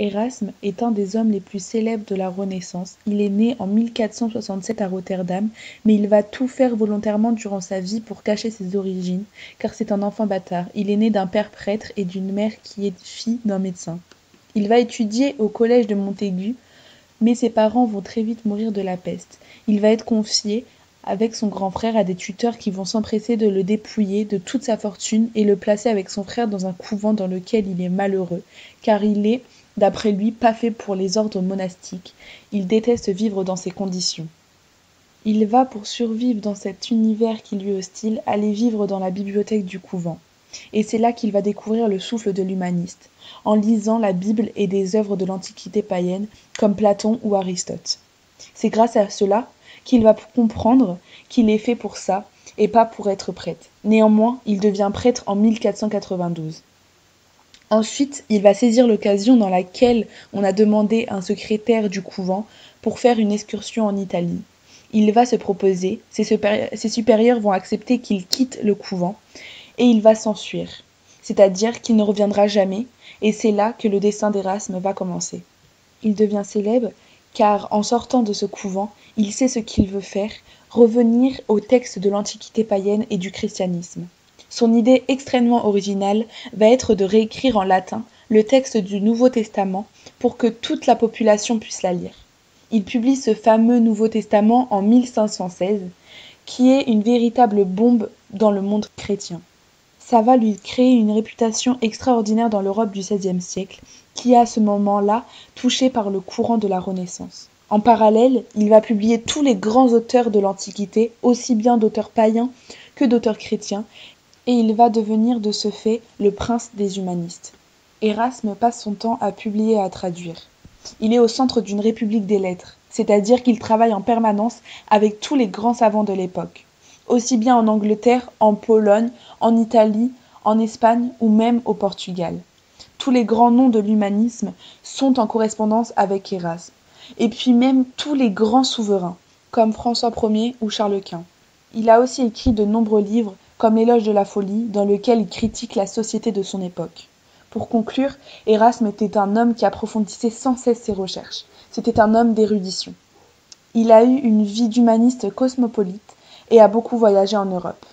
Érasme est un des hommes les plus célèbres de la Renaissance. Il est né en 1467 à Rotterdam, mais il va tout faire volontairement durant sa vie pour cacher ses origines, car c'est un enfant bâtard. Il est né d'un père prêtre et d'une mère qui est fille d'un médecin. Il va étudier au collège de Montaigu, mais ses parents vont très vite mourir de la peste. Il va être confié avec son grand frère à des tuteurs qui vont s'empresser de le dépouiller de toute sa fortune et le placer avec son frère dans un couvent dans lequel il est malheureux, car il est, d'après lui, pas fait pour les ordres monastiques. Il déteste vivre dans ces conditions. Il va, pour survivre dans cet univers qui lui est hostile, aller vivre dans la bibliothèque du couvent. Et c'est là qu'il va découvrir le souffle de l'humaniste, en lisant la Bible et des œuvres de l'Antiquité païenne, comme Platon ou Aristote. C'est grâce à cela qu'il va comprendre qu'il est fait pour ça, et pas pour être prêtre. Néanmoins, il devient prêtre en 1492. Ensuite, il va saisir l'occasion dans laquelle on a demandé un secrétaire du couvent pour faire une excursion en Italie. Il va se proposer, ses supérieurs vont accepter qu'il quitte le couvent, et il va s'enfuir, c'est-à-dire qu'il ne reviendra jamais, et c'est là que le destin d'Érasme va commencer. Il devient célèbre car, en sortant de ce couvent, il sait ce qu'il veut faire, revenir aux textes de l'Antiquité païenne et du christianisme. Son idée extrêmement originale va être de réécrire en latin le texte du Nouveau Testament pour que toute la population puisse la lire. Il publie ce fameux Nouveau Testament en 1516, qui est une véritable bombe dans le monde chrétien. Ça va lui créer une réputation extraordinaire dans l'Europe du XVIe siècle, qui est à ce moment-là touchée par le courant de la Renaissance. En parallèle, il va publier tous les grands auteurs de l'Antiquité, aussi bien d'auteurs païens que d'auteurs chrétiens, et il va devenir de ce fait le prince des humanistes. Érasme passe son temps à publier et à traduire. Il est au centre d'une république des lettres, c'est-à-dire qu'il travaille en permanence avec tous les grands savants de l'époque, aussi bien en Angleterre, en Pologne, en Italie, en Espagne ou même au Portugal. Tous les grands noms de l'humanisme sont en correspondance avec Érasme, et puis même tous les grands souverains, comme François Ier ou Charles Quint. Il a aussi écrit de nombreux livres, comme L'éloge de la folie, dans lequel il critique la société de son époque. Pour conclure, Érasme était un homme qui approfondissait sans cesse ses recherches. C'était un homme d'érudition. Il a eu une vie d'humaniste cosmopolite et a beaucoup voyagé en Europe.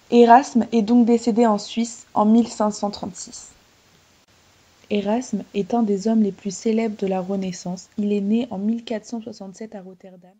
Érasme est donc décédé en Suisse en 1536. Érasme est un des hommes les plus célèbres de la Renaissance. Il est né en 1467 à Rotterdam.